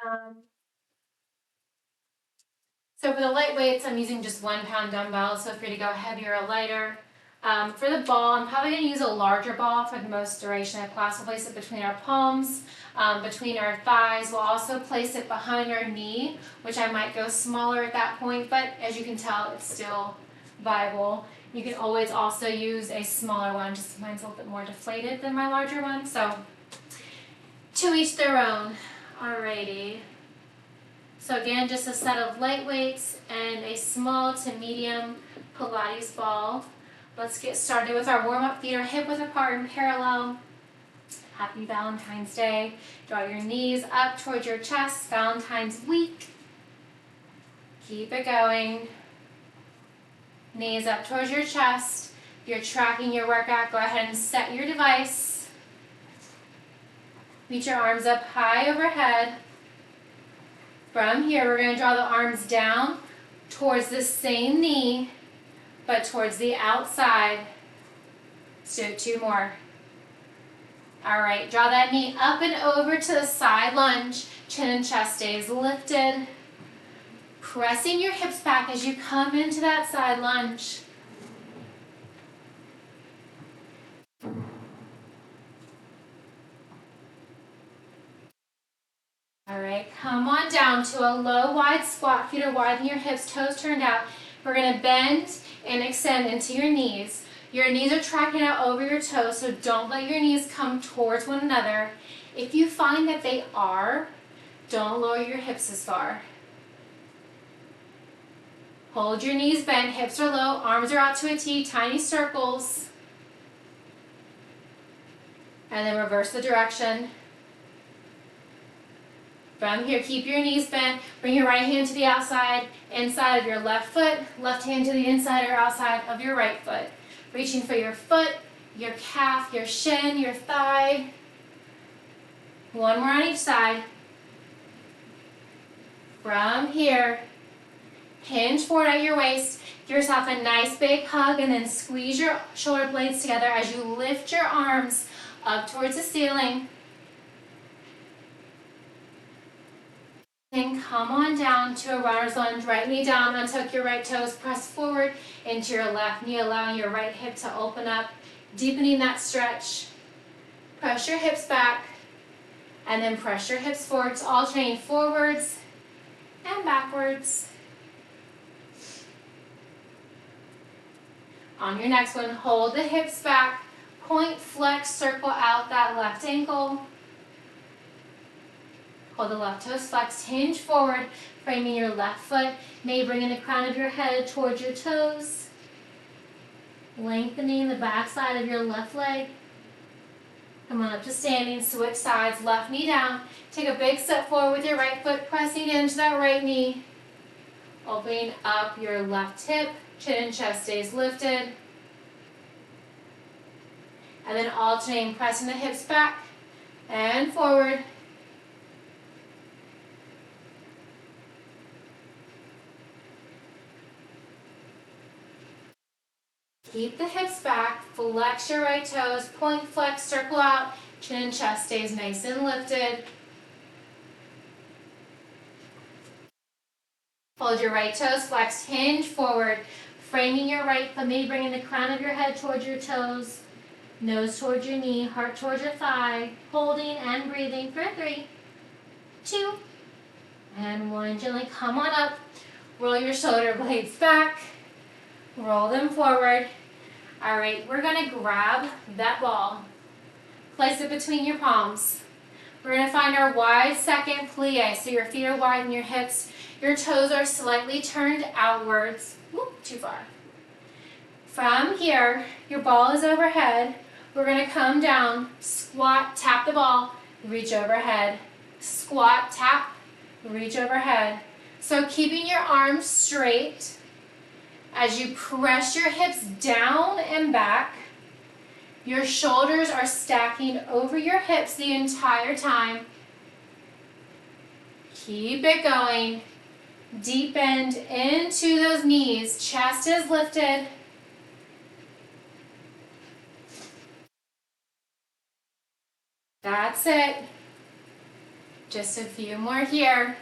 Um, so for the light weights, I'm using just 1 pound dumbbells, so feel free to go heavier or lighter. For the ball, I'm probably going to use a larger ball for the most duration of class. We'll place it between our palms, between our thighs. We'll also place it behind our knee, which I might go smaller at that point, but as you can tell, it's still viable. You can always also use a smaller one, just mine's a little bit more deflated than my larger one, so to each their own. Alrighty. So again, just a set of light weights and a small to medium Pilates ball. Let's get started with our warm-up. Feet are hip width apart and parallel. Happy Valentine's Day. Draw your knees up towards your chest. Valentine's week. Keep it going. Knees up towards your chest. If you're tracking your workout, go ahead and set your device. Reach your arms up high overhead. From here, we're going to draw the arms down towards the same knee, but towards the outside. Let's do it 2 more. All right, draw that knee up and over to the side lunge. Chin and chest stays lifted. Pressing your hips back as you come into that side lunge. All right, come on down to a low, wide squat. Feet are wide than your hips, toes turned out. We're going to bend and extend into your knees. Your knees are tracking out over your toes, so don't let your knees come towards one another. If you find that they are, don't lower your hips as far. Hold your knees bent, hips are low, arms are out to a T, tiny circles. And then reverse the direction. From here, keep your knees bent. Bring your right hand to the outside, inside of your left foot. Left hand to the inside or outside of your right foot. Reaching for your foot, your calf, your shin, your thigh. 1 more on each side. From here, hinge forward at your waist. Give yourself a nice big hug and then squeeze your shoulder blades together as you lift your arms up towards the ceiling. Then come on down to a runner's lunge, right knee down, untuck your right toes, press forward into your left knee, allowing your right hip to open up, deepening that stretch. Press your hips back, and then press your hips forward, alternating forwards and backwards. On your next one, hold the hips back, point, flex, circle out that left ankle. Hold the left toes flexed, hinge forward, framing your left foot. May bring in the crown of your head towards your toes. Lengthening the back side of your left leg. Come on up to standing, switch sides, left knee down. Take a big step forward with your right foot, pressing into that right knee. Opening up your left hip, chin and chest stays lifted. And then alternating, pressing the hips back and forward. Keep the hips back, flex your right toes, point, flex, circle out, chin and chest stays nice and lifted. Hold your right toes flexed, hinge forward, framing your right foot, maybe bringing the crown of your head towards your toes, nose towards your knee, heart towards your thigh, holding and breathing for 3, 2, and 1. Gently come on up, roll your shoulder blades back, roll them forward. All right, we're going to grab that ball, place it between your palms. We're going to find our wide second plie. So your feet are wide and your hips, your toes are slightly turned outwards. Whoop, too far. From here, your ball is overhead. We're going to come down, squat, tap the ball, reach overhead. Squat, tap, reach overhead. So keeping your arms straight. As you press your hips down and back, your shoulders are stacking over your hips the entire time. Keep it going. Deep bend into those knees. Chest is lifted. That's it. Just a few more here.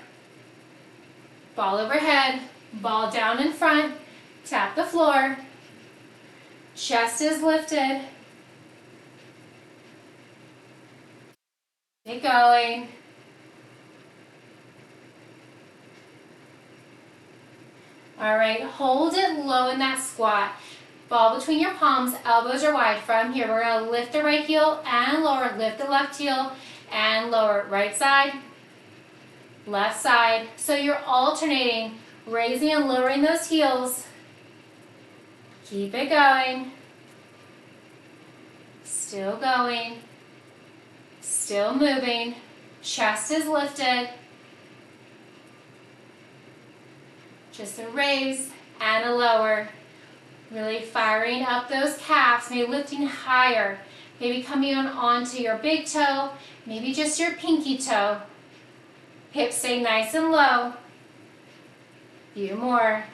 Ball overhead, ball down in front, tap the floor. Chest is lifted. Keep going. All right, hold it low in that squat. Ball between your palms, elbows are wide. From here, we're gonna lift the right heel and lower, lift the left heel and lower. Right side, left side. So you're alternating, raising and lowering those heels. Keep it going. Still going. Still moving. Chest is lifted. Just a raise and a lower. Really firing up those calves, maybe lifting higher. Maybe coming onto your big toe, maybe just your pinky toe. Hips stay nice and low. Few more.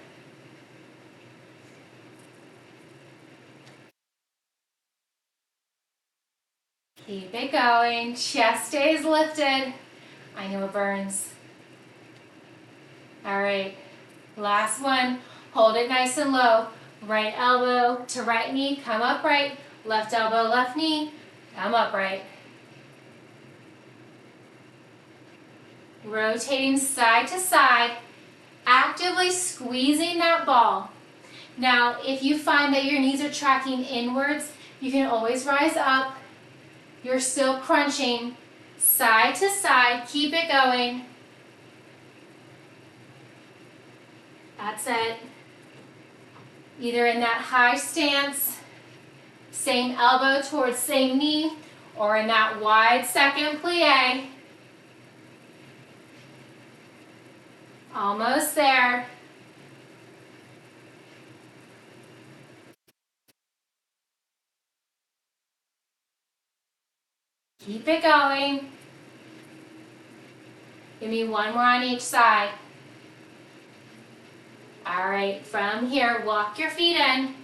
Keep it going. Chest stays lifted. I know it burns. All right. Last one. Hold it nice and low. Right elbow to right knee, come upright. Left elbow, left knee, come upright. Rotating side to side, actively squeezing that ball. Now, if you find that your knees are tracking inwards, you can always rise up. You're still crunching side to side. Keep it going. That's it. Either in that high stance, same elbow towards same knee, or in that wide second plie. Almost there. Keep it going. Give me one more on each side. All right, from here, walk your feet in.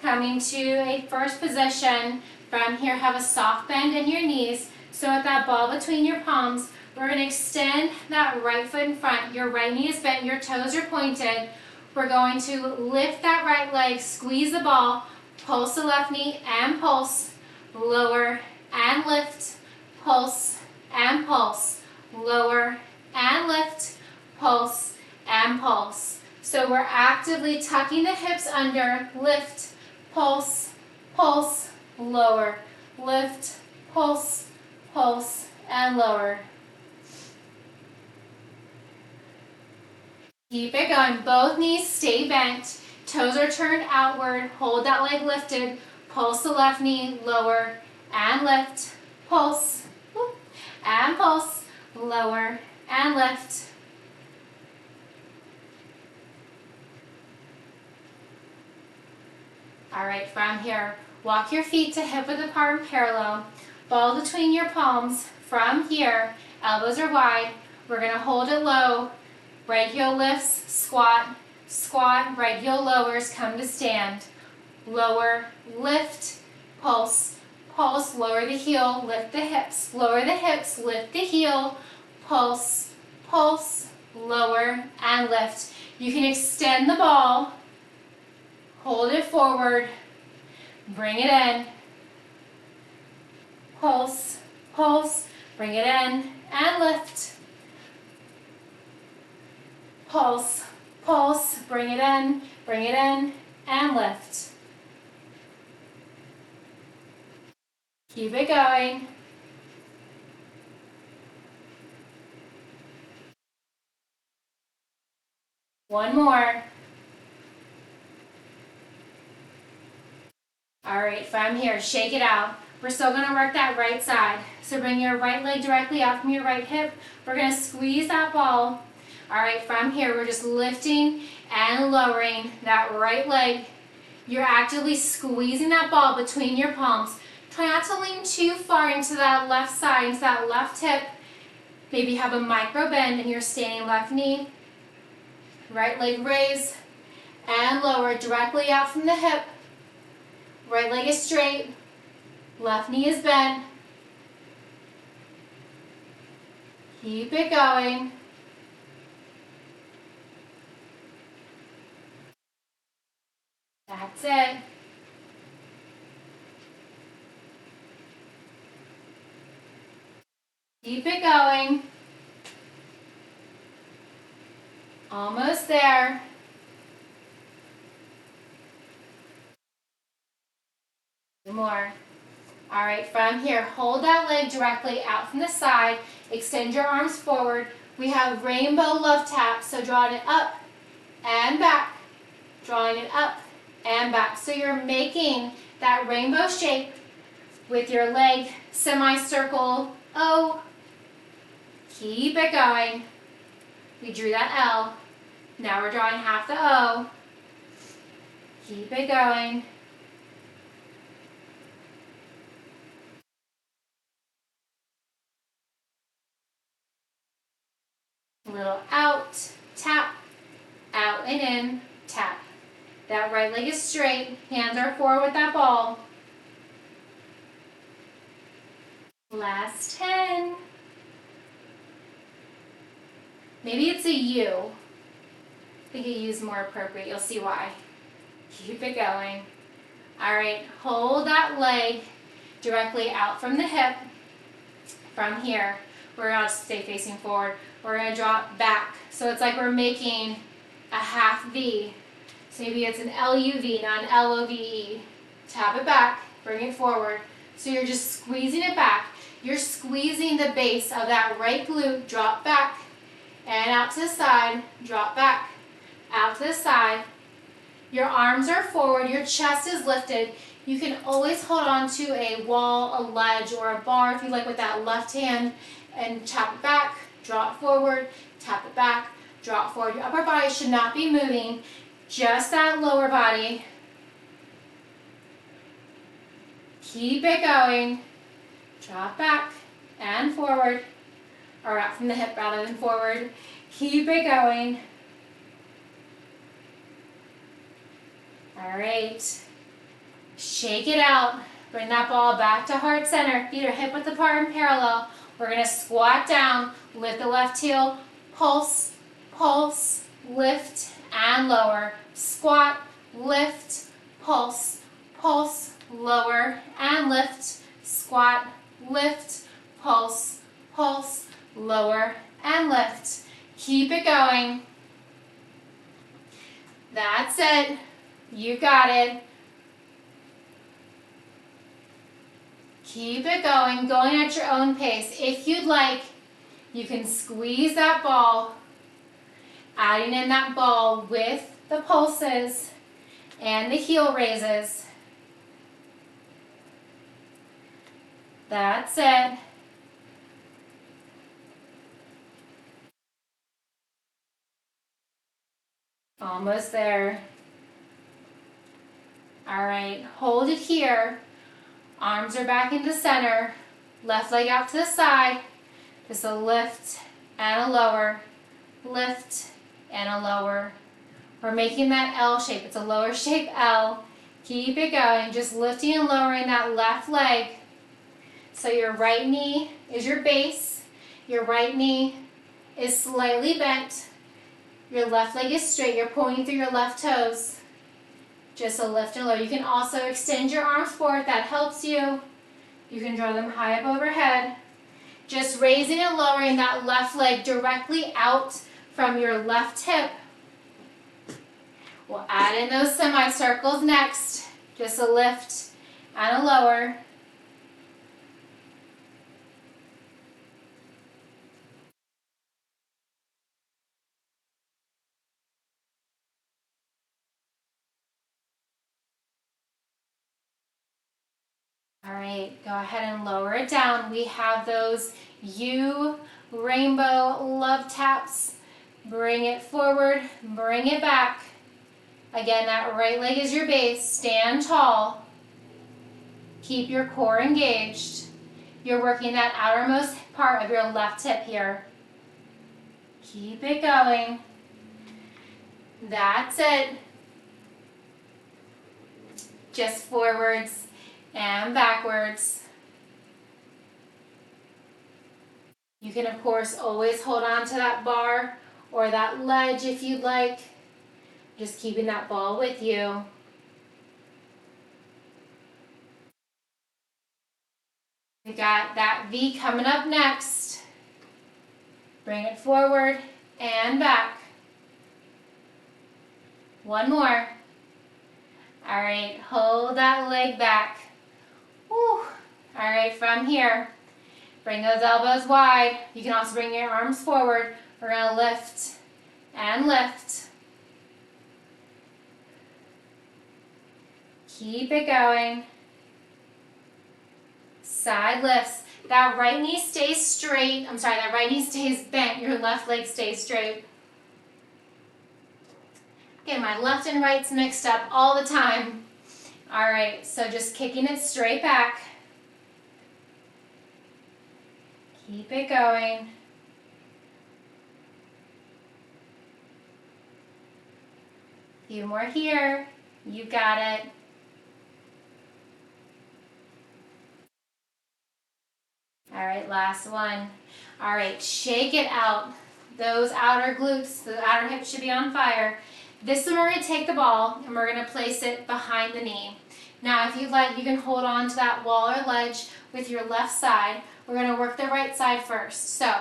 Coming to a first position. From here, have a soft bend in your knees. So with that ball between your palms, we're going to extend that right foot in front. Your right knee is bent, your toes are pointed. We're going to lift that right leg, squeeze the ball, pulse the left knee and pulse, lower and lift, pulse and pulse, lower and lift, pulse and pulse. So we're actively tucking the hips under, lift, pulse, pulse, lower, lift, pulse, pulse, and lower. Keep it going. Both knees stay bent. Toes are turned outward. Hold that leg lifted. Pulse the left knee, lower, and lift. Pulse, and pulse, lower, and lift. All right, from here, walk your feet to hip width apart parallel. Ball between your palms. From here, elbows are wide. We're going to hold it low. Right heel lifts, squat, squat. Right heel lowers, come to stand. Lower, lift, pulse, pulse. Lower the heel, lift the hips. Lower the hips, lift the heel, pulse, pulse, lower, and lift. You can extend the ball. Hold it forward, bring it in, pulse, pulse, bring it in, and lift. Pulse, pulse, bring it in, and lift. Keep it going. One more. All right, from here, shake it out. We're still going to work that right side. So bring your right leg directly out from your right hip. We're going to squeeze that ball. All right, from here, we're just lifting and lowering that right leg. You're actively squeezing that ball between your palms. Try not to lean too far into that left side, into that left hip. Maybe have a micro bend in your standing left knee. Right leg raise and lower directly out from the hip. Right leg is straight, left knee is bent. Keep it going. That's it. Keep it going. Almost there. Two more. All right, from here, hold that leg directly out from the side. Extend your arms forward. We have rainbow love taps, so drawing it up and back. Drawing it up and back. So you're making that rainbow shape with your leg semicircle O. Keep it going. We drew that L. Now we're drawing half the O. Keep it going. A little out, tap, out and in, tap. That right leg is straight. Hands are forward with that ball. Last 10. Maybe it's a U. I think a U is more appropriate. You'll see why. Keep it going. All right, hold that leg directly out from the hip. From here, we're going to stay facing forward. We're going to drop back. So it's like we're making a half V. So maybe it's an LUV, not an LOVE. Tap it back, bring it forward. So you're just squeezing it back. You're squeezing the base of that right glute, drop back, and out to the side, drop back, out to the side. Your arms are forward, your chest is lifted. You can always hold on to a wall, a ledge, or a bar if you like with that left hand, and tap it back, draw it forward, tap it back, draw it forward. Your upper body should not be moving, just that lower body. Keep it going. Drop back and forward, or out from the hip rather than forward. Keep it going. All right. Shake it out. Bring that ball back to heart center. Feet are hip width apart and parallel. We're going to squat down. Lift the left heel. Pulse, pulse, lift, and lower. Squat, lift, pulse, pulse, lower, and lift. Squat, lift, pulse, pulse, lower, and lift. Keep it going. That's it. You got it. Keep it going, going at your own pace. If you'd like, you can squeeze that ball, adding in that ball with the pulses and the heel raises. That's it. Almost there. All right, hold it here. Arms are back into center. Left leg out to the side. Just a lift and a lower. Lift and a lower. We're making that L shape. It's a lower shape L. Keep it going. Just lifting and lowering that left leg. So your right knee is your base. Your right knee is slightly bent. Your left leg is straight. You're pointing through your left toes. Just a lift and lower. You can also extend your arms forward. That helps you. You can draw them high up overhead. Just raising and lowering that left leg directly out from your left hip. We'll add in those semicircles next. Just a lift and a lower. All right, go ahead and lower it down. We have those U rainbow love taps. Bring it forward, bring it back. Again, that right leg is your base. Stand tall. Keep your core engaged. You're working that outermost part of your left hip here. Keep it going. That's it. Just forwards and backwards. You can, of course, always hold on to that bar or that ledge if you'd like. Just keeping that ball with you. We got that V coming up next. Bring it forward and back. One more. All right, hold that leg back. Whew. All right, from here, bring those elbows wide. You can also bring your arms forward. We're gonna lift and lift. Keep it going. Side lifts. That right knee stays straight. That right knee stays bent. Your left leg stays straight. Okay, my left and right's mixed up all the time. All right, so just kicking it straight back. Keep it going. A few more here. You got it. All right, last one. All right, shake it out. Those outer glutes, the outer hips should be on fire. This one we're going to take the ball and we're going to place it behind the knee. Now, if you'd like, you can hold on to that wall or ledge with your left side. We're going to work the right side first. So,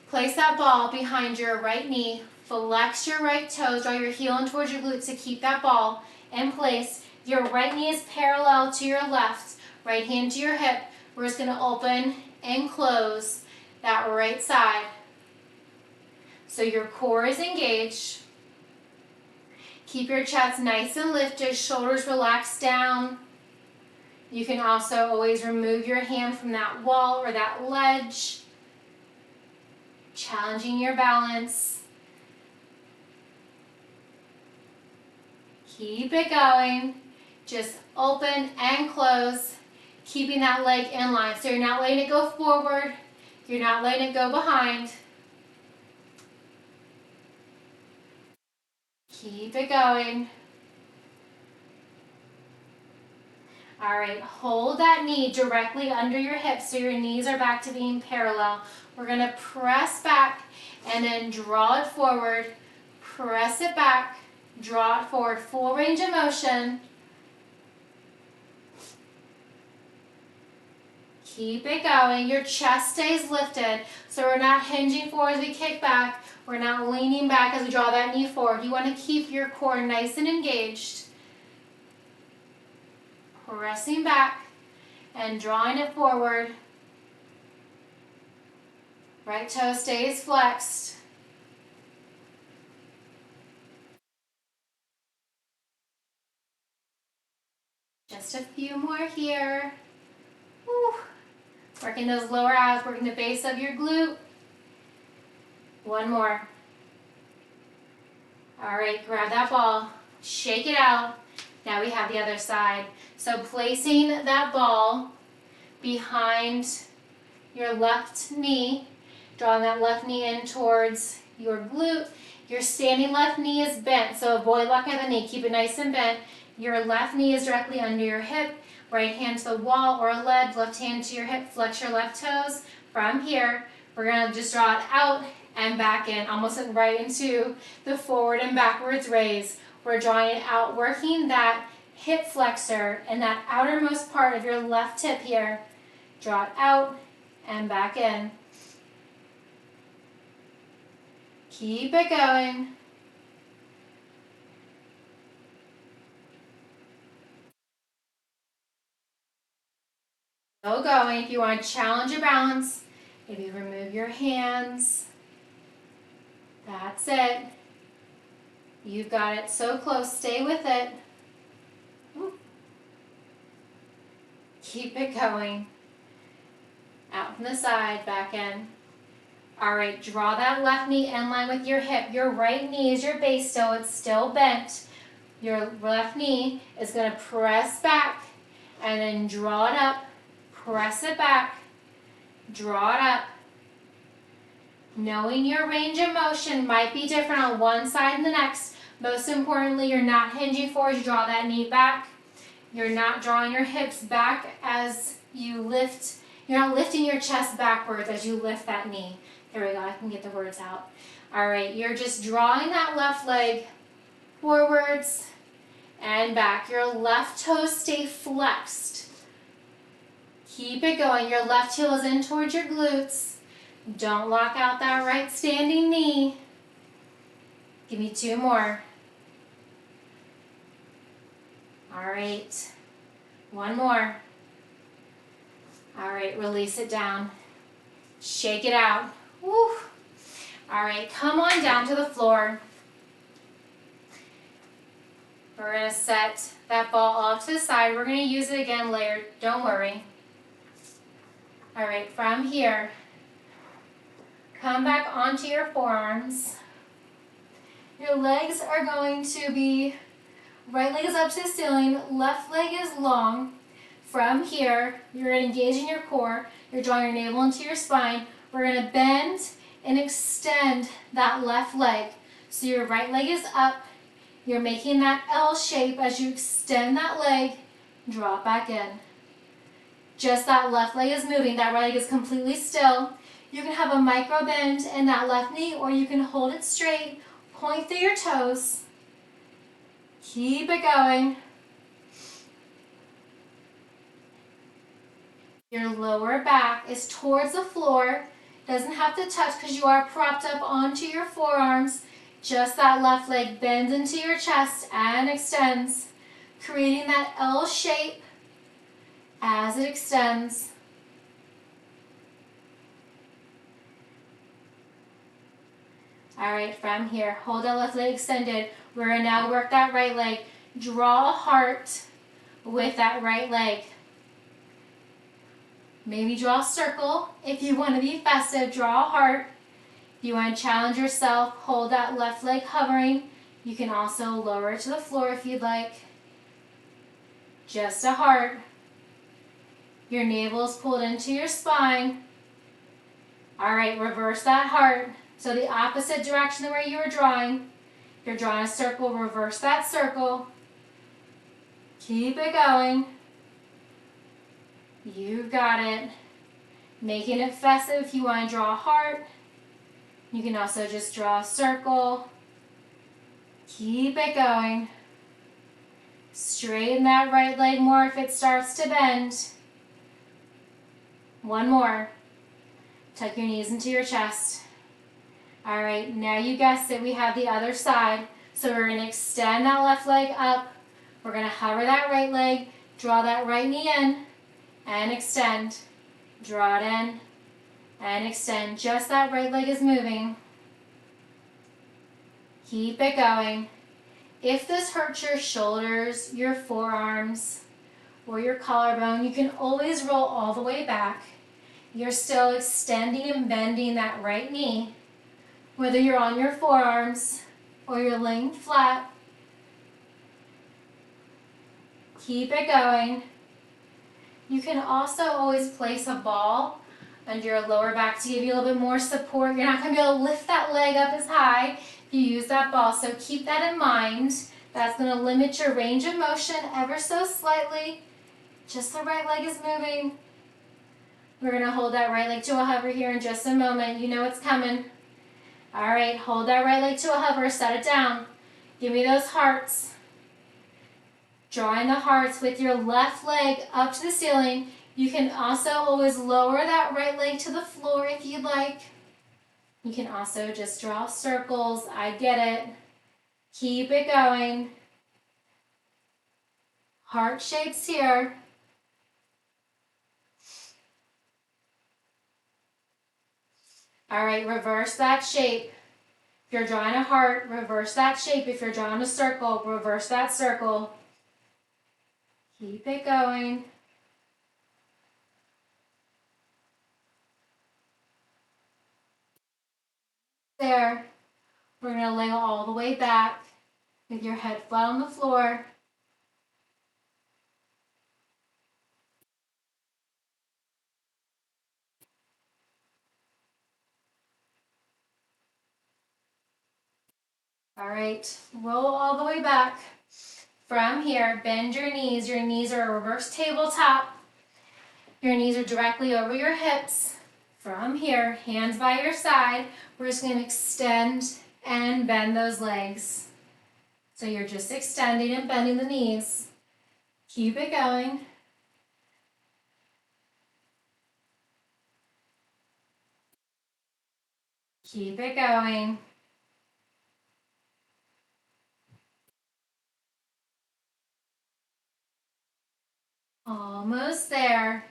place that ball behind your right knee. Flex your right toes, draw your heel in towards your glutes to keep that ball in place. Your right knee is parallel to your left. Right hand to your hip. We're just going to open and close that right side. So your core is engaged. Keep your chest nice and lifted, shoulders relaxed down. You can also always remove your hand from that wall or that ledge, challenging your balance. Keep it going. Just open and close, keeping that leg in line. So you're not letting it go forward, you're not letting it go behind. Keep it going. All right, hold that knee directly under your hips so your knees are back to being parallel. We're going to press back and then draw it forward. Press it back, draw it forward. Full range of motion. Keep it going. Your chest stays lifted, so we're not hinging forward as we kick back. We're not leaning back as we draw that knee forward. You want to keep your core nice and engaged. Pressing back and drawing it forward. Right toe stays flexed. Just a few more here. Whew. Working those lower abs, working the base of your glute. One more. All right, grab that ball, shake it out. Now we have the other side. So placing that ball behind your left knee, drawing that left knee in towards your glute. Your standing left knee is bent, so avoid locking the knee. Keep it nice and bent. Your left knee is directly under your hip. Right hand to the wall or a ledge, left hand to your hip. Flex your left toes. From here, we're going to just draw it out and back in, almost right into the forward and backwards raise. We're drawing it out, working that hip flexor and that outermost part of your left hip here. Draw it out and back in. Keep it going. Still going. If you want to challenge your balance, maybe remove your hands. That's it. You've got it so close. Stay with it. Keep it going. Out from the side, back in. All right, draw that left knee in line with your hip. Your right knee is your base, so it's still bent. Your left knee is going to press back and then draw it up. Press it back. Draw it up. Knowing your range of motion might be different on one side and the next. Most importantly, you're not hinging forward. You draw that knee back. You're not drawing your hips back as you lift You're not lifting your chest backwards as you lift that knee. There we go, I can get the words out. All right, you're just drawing that left leg forwards and back. Your left toes stay flexed. Keep it going. Your left heel is in towards your glutes. Don't lock out that right standing knee. Give me 2 more. All right, 1 more. All right, release it down. Shake it out. Woo. All right, come on down to the floor. We're gonna set that ball off to the side. We're gonna use it again later, don't worry. All right, from here, come back onto your forearms. Your legs are going to be, right leg is up to the ceiling, left leg is long. From here, you're engaging your core. You're drawing your navel into your spine. We're gonna bend and extend that left leg. So your right leg is up. You're making that L shape as you extend that leg, drop back in. Just that left leg is moving, that right leg is completely still. You can have a micro bend in that left knee, or you can hold it straight, point through your toes. Keep it going. Your lower back is towards the floor. Doesn't have to touch because you are propped up onto your forearms. Just that left leg bends into your chest and extends, creating that L shape as it extends. All right, from here, hold that left leg extended. We're gonna now work that right leg. Draw a heart with that right leg. Maybe draw a circle. If you want to be festive, draw a heart. If you want to challenge yourself, hold that left leg hovering. You can also lower it to the floor if you'd like. Just a heart. Your navel is pulled into your spine. All right, reverse that heart. So the opposite direction the way you were drawing. If you're drawing a circle, reverse that circle. Keep it going. You've got it. Making it festive. If you want to draw a heart, you can also just draw a circle. Keep it going. Straighten that right leg more if it starts to bend. 1 more. Tuck your knees into your chest. All right, now you guessed it, we have the other side. So we're gonna extend that left leg up. We're gonna hover that right leg, draw that right knee in, and extend. Draw it in, and extend. Just that right leg is moving. Keep it going. If this hurts your shoulders, your forearms, or your collarbone, you can always roll all the way back. You're still extending and bending that right knee. Whether you're on your forearms or you're laying flat, keep it going. You can also always place a ball under your lower back to give you a little bit more support. You're not going to be able to lift that leg up as high if you use that ball, so keep that in mind. That's going to limit your range of motion ever so slightly. Just the right leg is moving. We're going to hold that right leg to a hover here in just a moment. You know it's coming. All right, hold that right leg to a hover, set it down. Give me those hearts. Drawing the hearts with your left leg up to the ceiling. You can also always lower that right leg to the floor if you'd like. You can also just draw circles, I get it. Keep it going. Heart shapes here. All right, reverse that shape. If you're drawing a heart, reverse that shape. If you're drawing a circle, reverse that circle. Keep it going. There. We're going to lay all the way back with your head flat on the floor. All right, roll all the way back. From here, bend your knees. Your knees are a reverse tabletop. Your knees are directly over your hips. From here, hands by your side, we're just going to extend and bend those legs. So you're just extending and bending the knees. Keep it going. Keep it going. Almost there.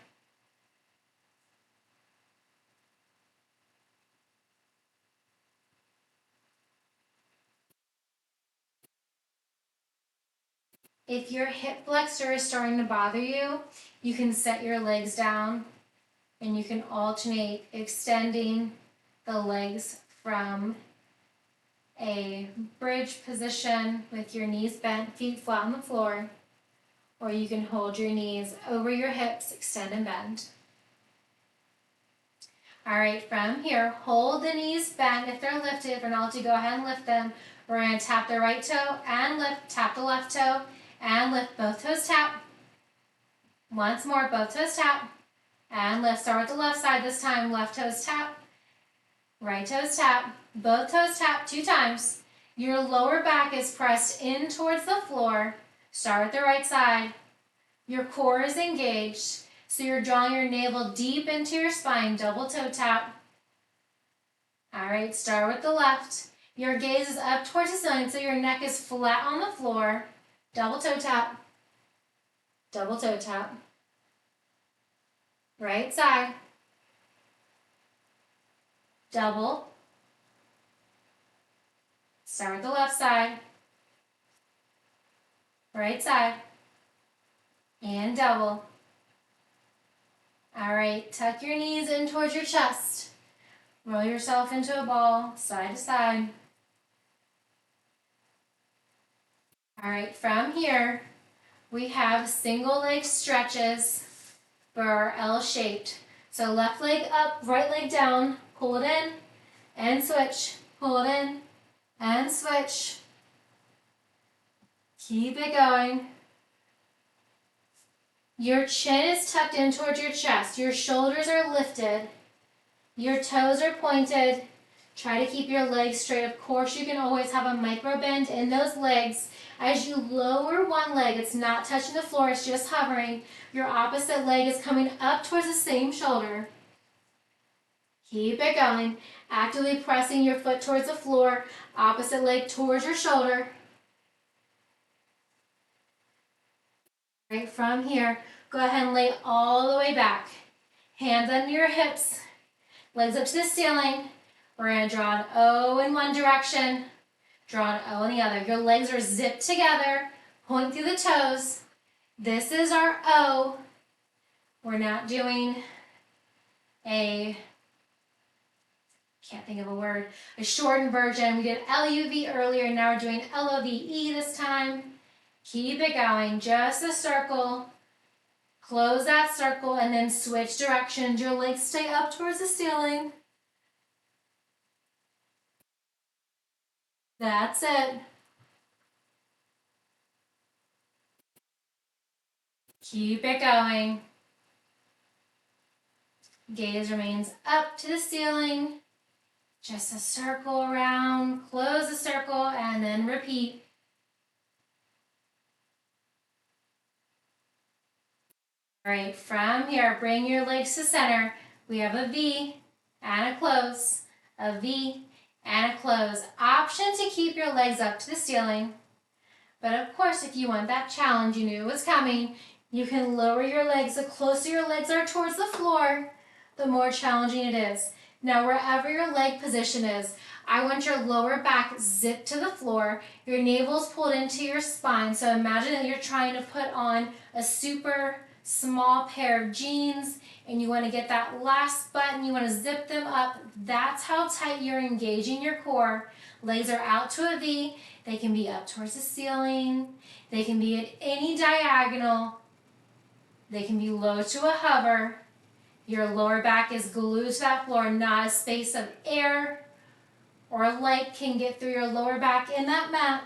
If your hip flexor is starting to bother you, you can set your legs down and you can alternate extending the legs from a bridge position with your knees bent, feet flat on the floor, or you can hold your knees over your hips, extend and bend. All right, from here, hold the knees bent. If they're lifted, if they're not lifted, go ahead and lift them. We're going to tap the right toe and lift, tap the left toe and lift, both toes tap. Once more, both toes tap and lift. Start with the left side this time. Left toes tap, right toes tap, both toes tap 2 times. Your lower back is pressed in towards the floor. Start with the right side. Your core is engaged, so you're drawing your navel deep into your spine. Double toe tap. All right, start with the left. Your gaze is up towards the ceiling, so your neck is flat on the floor. Double toe tap. Double toe tap. Right side. Double. Start with the left side. Right side. And double. All right, tuck your knees in towards your chest. Roll yourself into a ball, side to side. All right, from here, we have single leg stretches for our L-shaped. So left leg up, right leg down, pull it in and switch, pull it in and switch. Keep it going. Your chin is tucked in towards your chest. Your shoulders are lifted. Your toes are pointed. Try to keep your legs straight. Of course, you can always have a micro bend in those legs. As you lower one leg, it's not touching the floor, it's just hovering. Your opposite leg is coming up towards the same shoulder. Keep it going. Actively pressing your foot towards the floor, opposite leg towards your shoulder. Right from here, go ahead and lay all the way back. Hands under your hips, legs up to the ceiling. We're going to draw an O in one direction, draw an O in the other. Your legs are zipped together, point through the toes. This is our O. We're not doing a shortened version. We did LUV earlier, now we're doing LOVE this time. Keep it going, just a circle. Close that circle and then switch directions. Your legs stay up towards the ceiling. That's it. Keep it going. Gaze remains up to the ceiling. Just a circle around, close the circle, and then repeat. All right, from here, bring your legs to center. We have a V and a close, a V and a close. Option to keep your legs up to the ceiling. But of course, if you want that challenge, you knew it was coming, you can lower your legs. The closer your legs are towards the floor, the more challenging it is. Now, wherever your leg position is, I want your lower back zipped to the floor. Your navel's pulled into your spine. So imagine that you're trying to put on a super small pair of jeans and you want to get that last button, you want to zip them up. That's how tight you're engaging your core. Legs are out to a V. They can be up towards the ceiling. They can be at any diagonal. They can be low to a hover. Your lower back is glued to that floor, not a space of air or light can get through your lower back in that mat.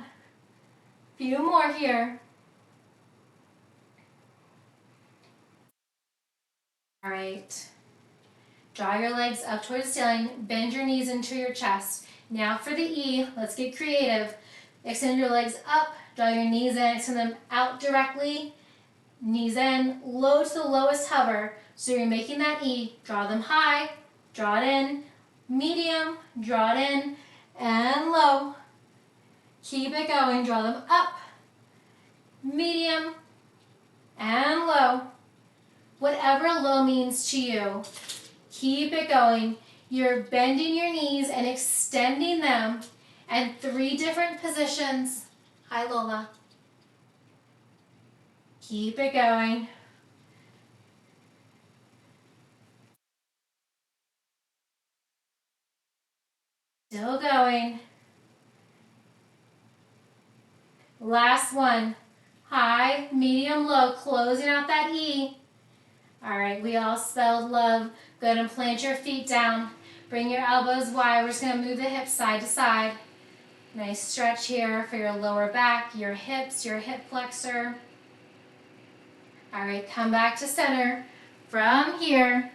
Few more here. All right. Draw your legs up towards the ceiling. Bend your knees into your chest. Now for the E, let's get creative. Extend your legs up. Draw your knees in. Extend them out directly. Knees in. Low to the lowest hover. So you're making that E. Draw them high. Draw it in. Medium. Draw it in. And low. Keep it going. Draw them up. Medium. And low. Whatever low means to you. Keep it going. You're bending your knees and extending them. And 3 different positions. Hi, Lola. Keep it going. Still going. Last one. High, medium, low. Closing out that E. All right, we all spelled love. Go ahead and plant your feet down. Bring your elbows wide. We're just going to move the hips side to side. Nice stretch here for your lower back, your hips, your hip flexor. All right, come back to center. From here,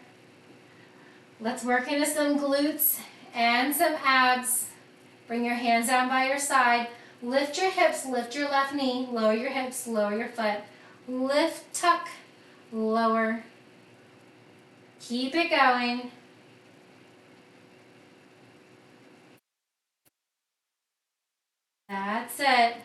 let's work into some glutes and some abs. Bring your hands down by your side. Lift your hips, lift your left knee. Lower your hips, lower your foot. Lift, tuck, lower. Keep it going. That's it.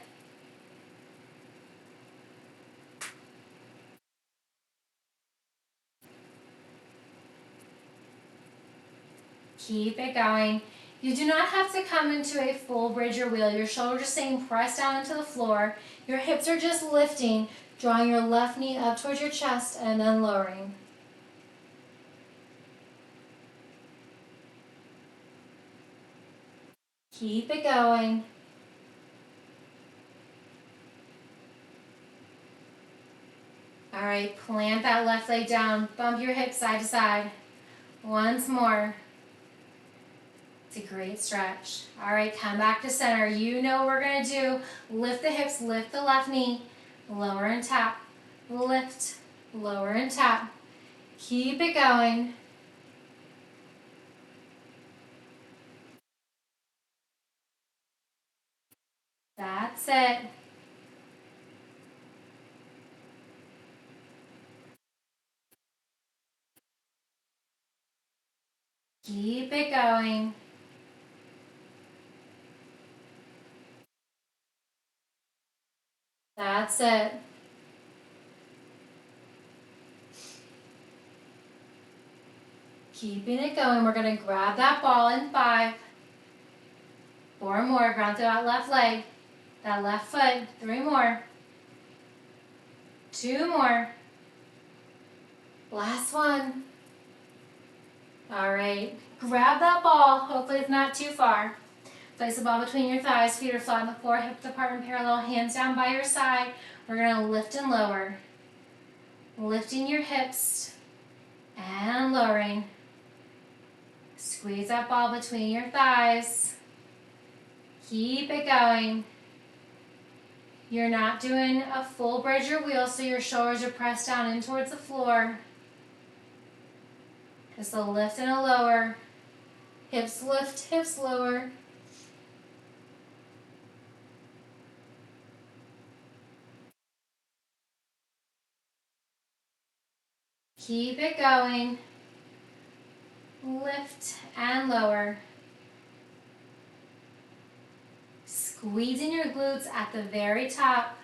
Keep it going. You do not have to come into a full bridge or wheel. Your shoulders are staying pressed down into the floor. Your hips are just lifting, drawing your left knee up towards your chest and then lowering. Keep it going. All right, plant that left leg down. Bump your hips side to side. Once more. It's a great stretch. All right, come back to center. You know what we're going to do. Lift the hips, lift the left knee. Lower and tap. Lift, lower and tap. Keep it going. That's it. Keep it going. That's it. Keeping it going. We're going to grab that ball in 5. 4 more. Ground through that left leg. That left foot. 3 more. 2 more. Last one. All right. Grab that ball. Hopefully it's not too far. Place the ball between your thighs. Feet are flat on the floor. Hips apart and parallel. Hands down by your side. We're going to lift and lower. Lifting your hips and lowering. Squeeze that ball between your thighs. Keep it going. You're not doing a full bridge or wheel, so your shoulders are pressed down in towards the floor. Just a lift and a lower. Hips lift, hips lower. Keep it going. Lift and lower. Squeezing your glutes at the very top.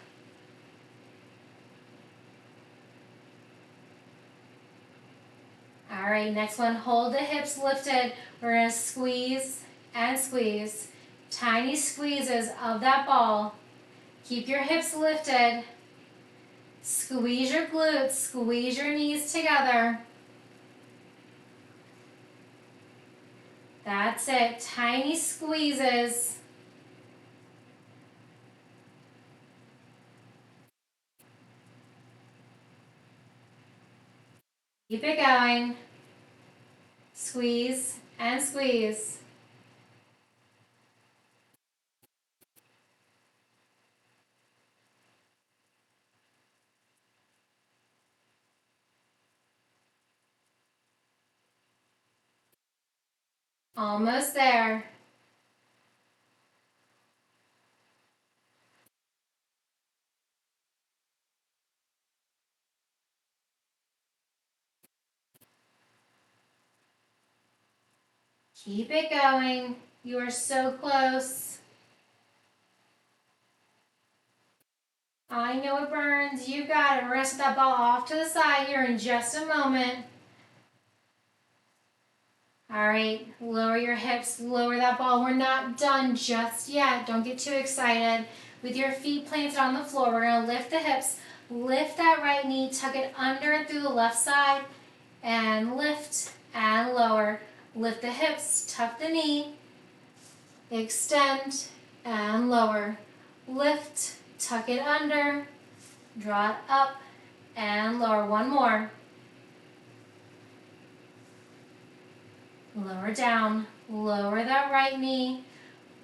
All right, next one, hold the hips lifted. We're gonna squeeze and squeeze. Tiny squeezes of that ball. Keep your hips lifted. Squeeze your glutes, squeeze your knees together. That's it, tiny squeezes. Keep it going. Squeeze and squeeze. Almost there. Keep it going. You are so close. I know it burns. You got it. We're going to set that ball off to the side here in just a moment. All right, lower your hips, lower that ball. We're not done just yet. Don't get too excited. With your feet planted on the floor, we're going to lift the hips, lift that right knee, tuck it under and through the left side, and lift and lower. Lift the hips, tuck the knee, extend and lower. Lift, tuck it under, draw it up and lower. One more. Lower down, lower that right knee,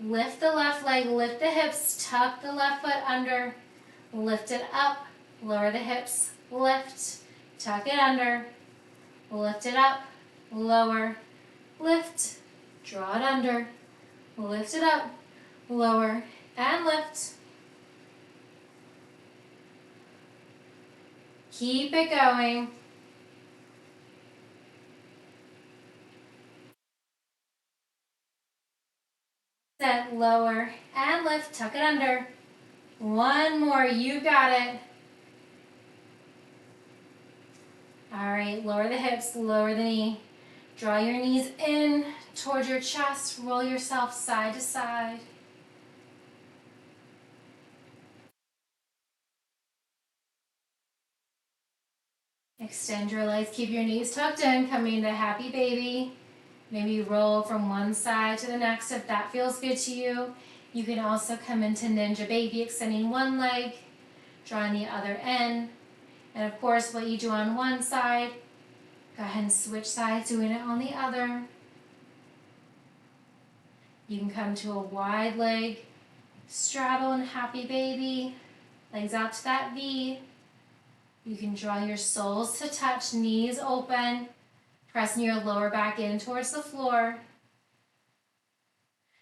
lift the left leg, lift the hips, tuck the left foot under, lift it up, lower the hips, lift, tuck it under, lift it up, lower, lift, draw it under, lift it up, lower, and lift. Keep it going. Set, lower, and lift, tuck it under. One more, you got it. All right, lower the hips, lower the knee. Draw your knees in towards your chest, roll yourself side to side. Extend your legs, keep your knees tucked in, coming into happy baby. Maybe roll from one side to the next if that feels good to you. You can also come into ninja baby, extending one leg, drawing the other in. And of course, what you do on one side, go ahead and switch sides, doing it on the other. You can come to a wide leg, straddle in happy baby, legs out to that V. You can draw your soles to touch, knees open, pressing your lower back in towards the floor.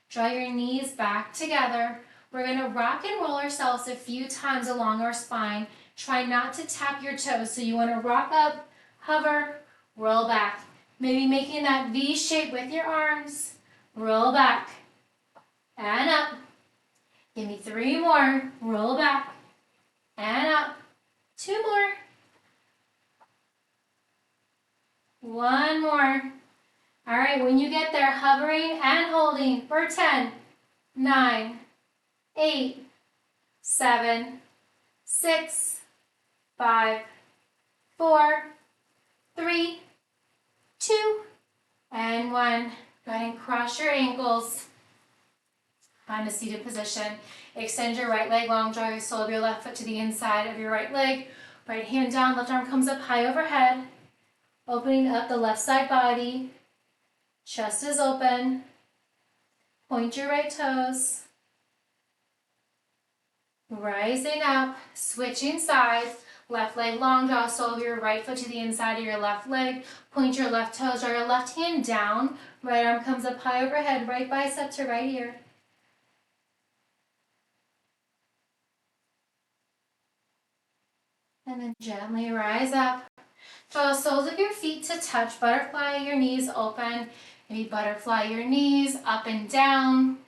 Draw your knees back together. We're going to rock and roll ourselves a few times along our spine. Try not to tap your toes. So you want to rock up, hover, roll back. Maybe making that V shape with your arms. Roll back and up. Give me 3 more. Roll back and up. 2 more. 1 more. All right, when you get there, hovering and holding for 10, 9, 8, 7, 6, 5, 4, 3, 2, and 1. Go ahead and cross your ankles. Find a seated position. Extend your right leg long, draw your sole of your left foot to the inside of your right leg. Right hand down, left arm comes up high overhead. Opening up the left side body. Chest is open. Point your right toes. Rising up, switching sides. Left leg long, draw sole of your right foot to the inside of your left leg. Point your left toes, draw your left hand down. Right arm comes up high overhead, right bicep to right ear. And then gently rise up. Draw the soles of your feet to touch. Butterfly your knees open. Maybe butterfly your knees up and down.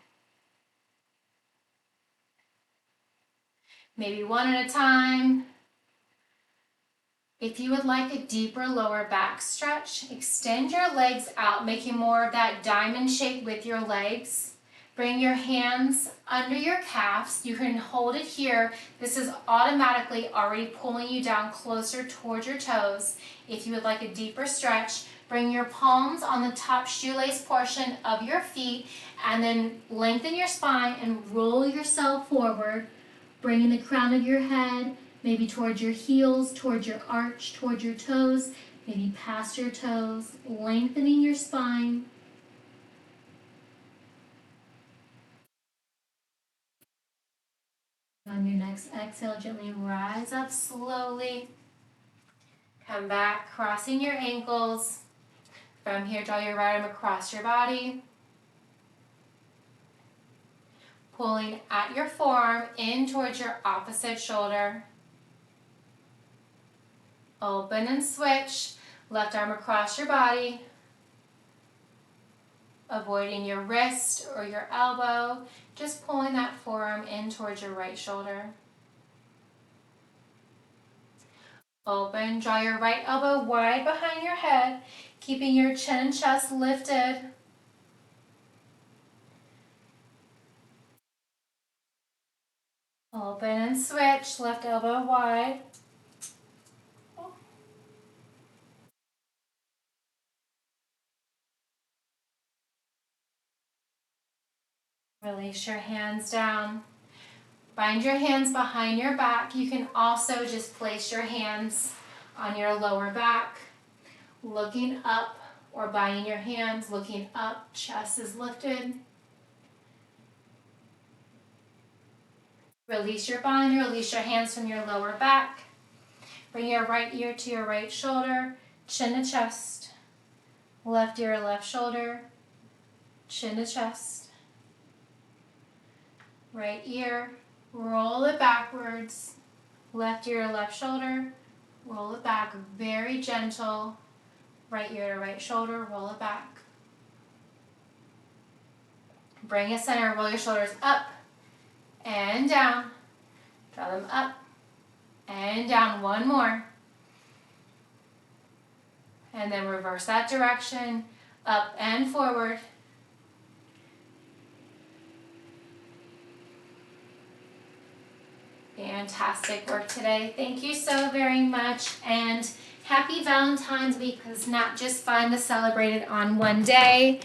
Maybe one at a time. If you would like a deeper lower back stretch, extend your legs out, making more of that diamond shape with your legs. Bring your hands under your calves. You can hold it here. This is automatically already pulling you down closer towards your toes. If you would like a deeper stretch, bring your palms on the top shoelace portion of your feet and then lengthen your spine and roll yourself forward, bringing the crown of your head maybe towards your heels, towards your arch, towards your toes, maybe past your toes, lengthening your spine. On your next exhale, gently rise up slowly. Come back, crossing your ankles. From here, draw your right arm across your body. Pulling at your forearm in towards your opposite shoulder. Open and switch. Left arm across your body. Avoiding your wrist or your elbow. Just pulling that forearm in towards your right shoulder. Open. Draw your right elbow wide behind your head, keeping your chin and chest lifted. Open and switch. Left elbow wide. Release your hands down. Bind your hands behind your back. You can also just place your hands on your lower back, looking up, or binding your hands, looking up, chest is lifted. Release your bind, release your hands from your lower back. Bring your right ear to your right shoulder, chin to chest. Left ear, left shoulder, chin to chest. Right ear, roll it backwards. Left ear, left shoulder, roll it back, very gentle. Right ear to right shoulder, roll it back. Bring it center, roll your shoulders up and down. Draw them up and down. One more. And then reverse that direction, up and forward. Fantastic work today. Thank you so very much, and happy Valentine's week, because it's not just fun to celebrate it on one day.